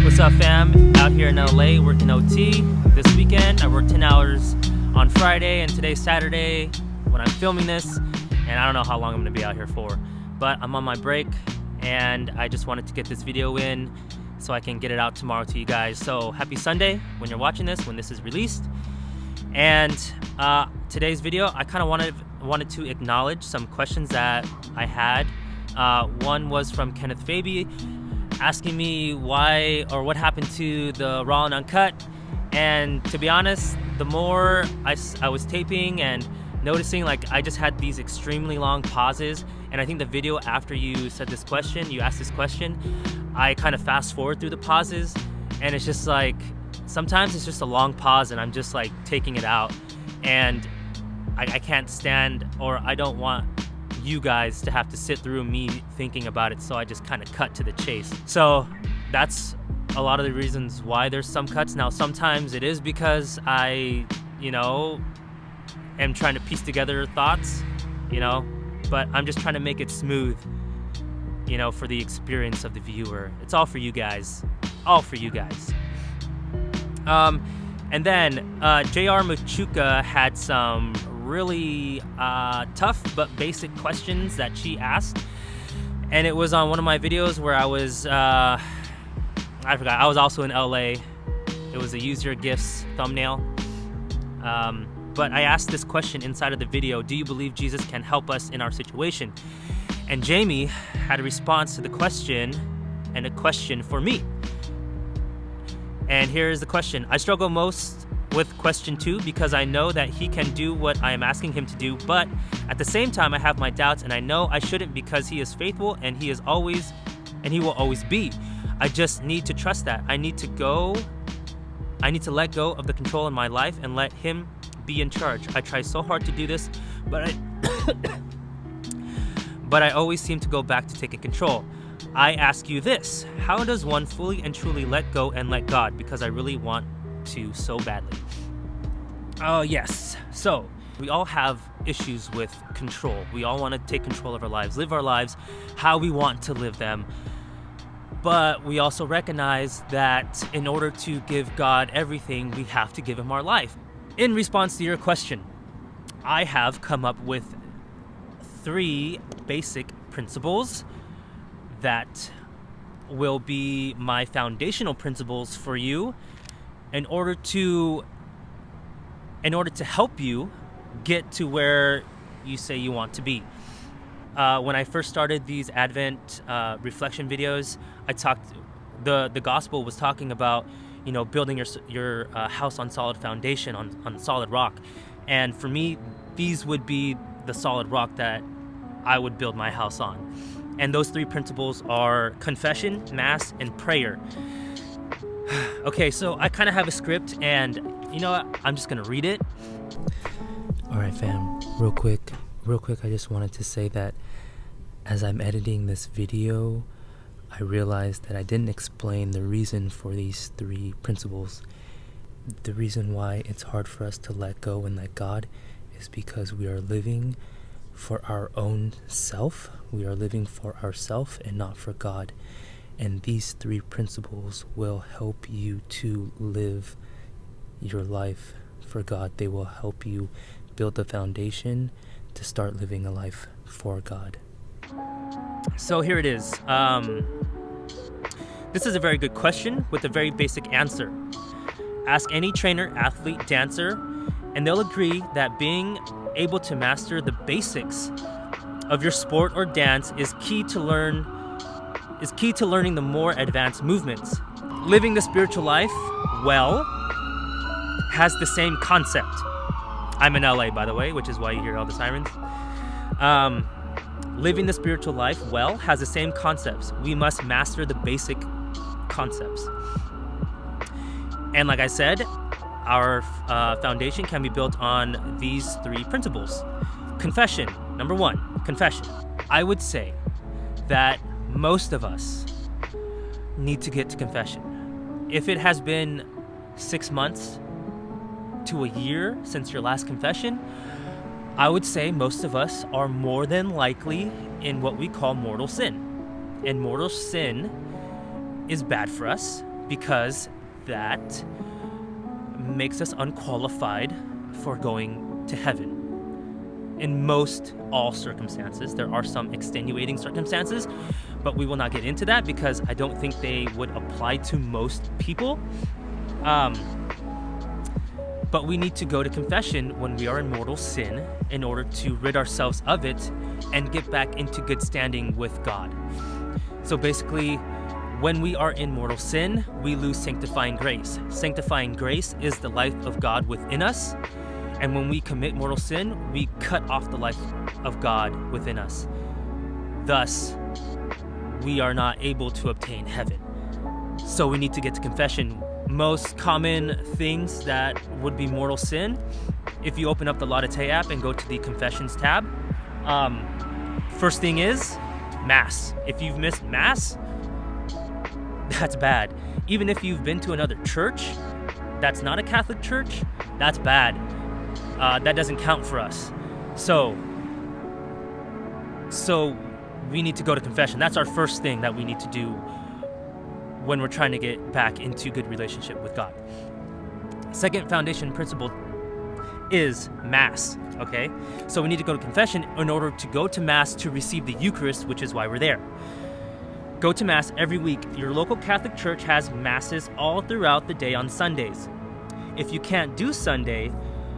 What's up, fam? Out here in LA working OT. This weekend I worked 10 hours on Friday, and today's Saturday when I'm filming this, and I don't know how long I'm gonna be out here for, but I'm on my break and I just wanted to get this video in so I can get it out tomorrow to you guys. So happy Sunday when you're watching this, when this is released. And today's video, I kind of wanted to acknowledge some questions that I had. One was from Kenneth Faby, asking me why or what happened to the raw and uncut. And to be honest, the more I was taping and noticing, like, I just had these extremely long pauses, and I think the video after you asked this question, I kind of fast forward through the pauses, and it's just like sometimes it's just a long pause and I'm just like taking it out, and I can't stand, or I don't want you guys to have to sit through me thinking about it, so I just kind of cut to the chase. So that's a lot of the reasons why there's some cuts. Now sometimes it is because I am trying to piece together thoughts, but I'm just trying to make it smooth, for the experience of the viewer. It's all for you guys, and then JR Machuca had some really tough but basic questions that she asked, and it was on one of my videos where I was I was also in LA. It was a use your gifts thumbnail, but I asked this question inside of the video: do you believe Jesus can help us in our situation? And Jamie had a response to the question and a question for me. And here is the question. I struggle most with question 2 because I know that he can do what I am asking him to do, but at the same time I have my doubts, and I know I shouldn't because he is faithful and he will always be. I just need to trust that. I need to let go of the control in my life and let him be in charge. I try so hard to do this, but I always seem to go back to taking control. I ask you this: how does one fully and truly let go and let God? Because I really want to so badly. Oh yes, so we all have issues with control. We all want to take control of our lives, live our lives how we want to live them. But we also recognize that in order to give God everything, we have to give him our life. In response to your question, I have come up with 3 basic principles that will be my foundational principles for you in order to help you get to where you say you want to be. When I first started these Advent reflection videos, the gospel was talking about building your house on solid foundation, on solid rock. And for me, these would be the solid rock that I would build my house on. And those 3 principles are confession, mass, and prayer. Okay, so I kind of have a script, and you know what? I'm just gonna read it. All right, fam, real quick, I just wanted to say that as I'm editing this video, I realized that I didn't explain the reason for these 3 principles. The reason why it's hard for us to let go and let God is because we are living for our own self. We are living for ourselves and not for God. And these 3 principles will help you to live your life for God. They will help you build the foundation to start living a life for God. So here it is. This is a very good question with a very basic answer. Ask any trainer, athlete, dancer, and they'll agree that being able to master the basics of your sport or dance is key to learning the more advanced movements. Living the spiritual life well has the same concept. I'm in LA, by the way, which is why you hear all the sirens. Living the spiritual life well has the same concepts. We must master the basic concepts. And like I said, our foundation can be built on these 3 principles. Confession. Number 1, confession. I would say that most of us need to get to confession. If it has been 6 months to a year since your last confession, I would say most of us are more than likely in what we call mortal sin. And mortal sin is bad for us because that makes us unqualified for going to heaven. In most all circumstances, there are some extenuating circumstances, but we will not get into that because I don't think they would apply to most people. But we need to go to confession when we are in mortal sin in order to rid ourselves of it and get back into good standing with God. So basically, when we are in mortal sin, we lose sanctifying grace. Sanctifying grace is the life of God within us. And when we commit mortal sin, we cut off the life of God within us. Thus, we are not able to obtain heaven. So we need to get to confession. Most common things that would be mortal sin, if you open up the Laudate app and go to the confessions tab, first thing is Mass. If you've missed Mass, that's bad. Even if you've been to another church that's not a Catholic church, that's bad. That doesn't count for us. So we need to go to confession. That's our first thing that we need to do when we're trying to get back into good relationship with God. Second foundation principle is Mass, okay? So we need to go to confession in order to go to Mass to receive the Eucharist, which is why we're there. Go to Mass every week. Your local Catholic church has Masses all throughout the day on Sundays. If you can't do Sunday,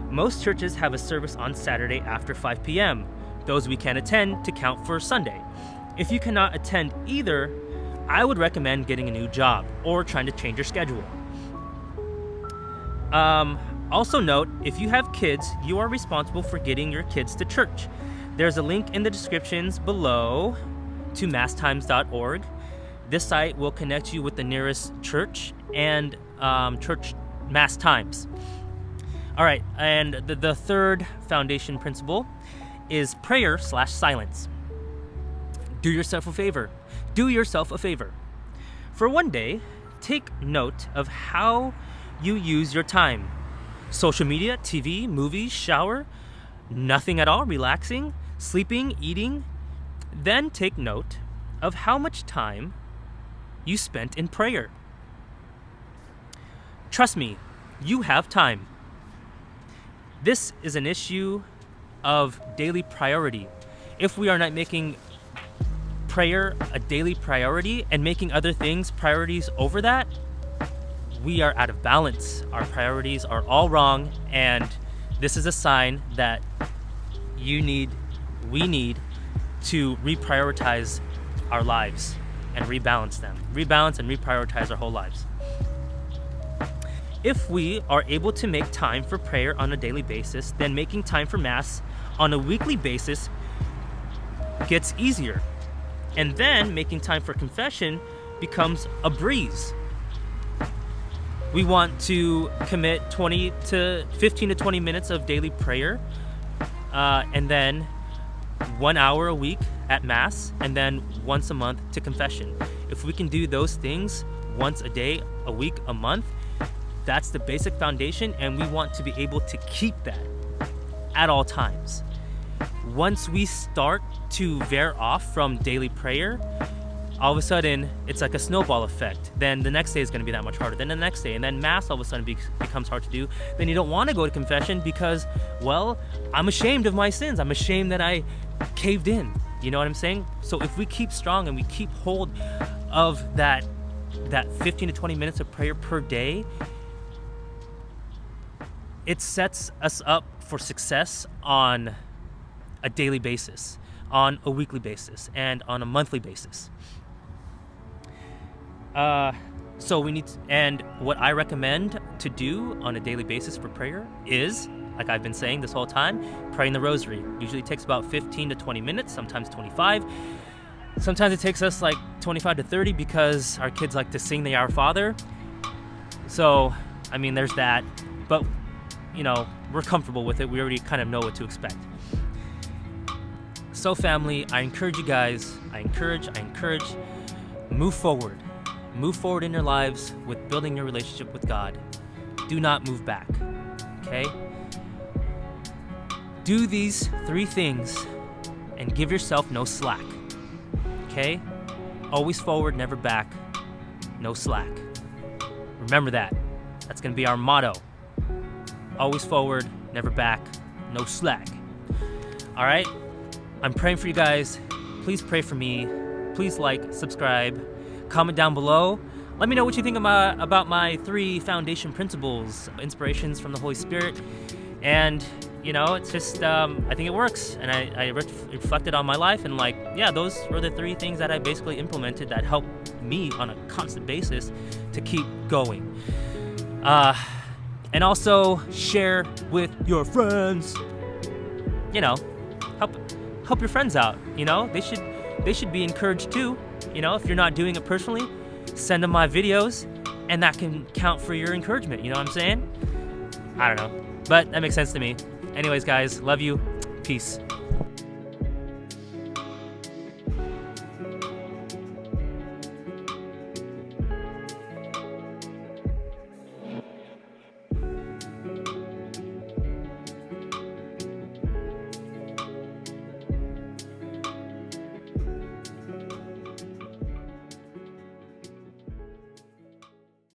most churches have a service on Saturday after 5 p.m. Those we can attend to count for Sunday. If you cannot attend either, I would recommend getting a new job or trying to change your schedule. Also note, if you have kids, you are responsible for getting your kids to church. There's a link in the descriptions below to masstimes.org. This site will connect you with the nearest church and church Mass times. All right, and the third foundation principle is prayer/silence. Do yourself a favor. Do yourself a favor. For one day, take note of how you use your time. Social media, TV, movies, shower, nothing at all, relaxing, sleeping, eating. Then take note of how much time you spent in prayer. Trust me, you have time. This is an issue of daily priority. If we are not making prayer a daily priority and making other things priorities over that, we are out of balance. Our priorities are all wrong, and this is a sign that we need to reprioritize our lives and rebalance them. Rebalance and reprioritize our whole lives. If we are able to make time for prayer on a daily basis, then making time for Mass on a weekly basis gets easier. And then making time for confession becomes a breeze. We want to commit 15 to 20 minutes of daily prayer, and then 1 hour a week at Mass, and then once a month to confession. If we can do those things once a day, a week, a month, that's the basic foundation, and we want to be able to keep that at all times. Once we start to veer off from daily prayer, all of a sudden it's like a snowball effect. Then the next day is going to be that much harder. Then the next day, and then Mass all of a sudden becomes hard to do. Then you don't want to go to confession because, well, I'm ashamed of my sins. I'm ashamed that I caved in. You know what I'm saying? So if we keep strong and we keep hold of that 15 to 20 minutes of prayer per day, it sets us up for success on a daily basis, on a weekly basis, and on a monthly basis. So we need to, and what I recommend to do on a daily basis for prayer is, like I've been saying this whole time, praying the Rosary. Usually takes about 15 to 20 minutes, sometimes 25. Sometimes it takes us like 25 to 30 because our kids like to sing the Our Father. So, I mean, there's that. But, you know, we're comfortable with it. We already kind of know what to expect. So family, I encourage you guys, I encourage, move forward. Move forward in your lives with building your relationship with God. Do not move back, okay? Do these 3 things and give yourself no slack, okay? Always forward, never back. no slack. Remember that. That's going to be our motto. Always forward, never back, no slack. All right? I'm praying for you guys. Please pray for me. Please like, subscribe, comment down below. Let me know what you think about my 3 foundation principles, inspirations from the Holy Spirit. And, it's just, I think it works. And I reflected on my life and those were the 3 things that I basically implemented that help me on a constant basis to keep going. And also share with your friends. Help your friends out. They should be encouraged too. If you're not doing it personally, send them my videos, and that can count for your encouragement. You know what I'm saying? I don't know, but that makes sense to me. Anyways, guys, love you. Peace.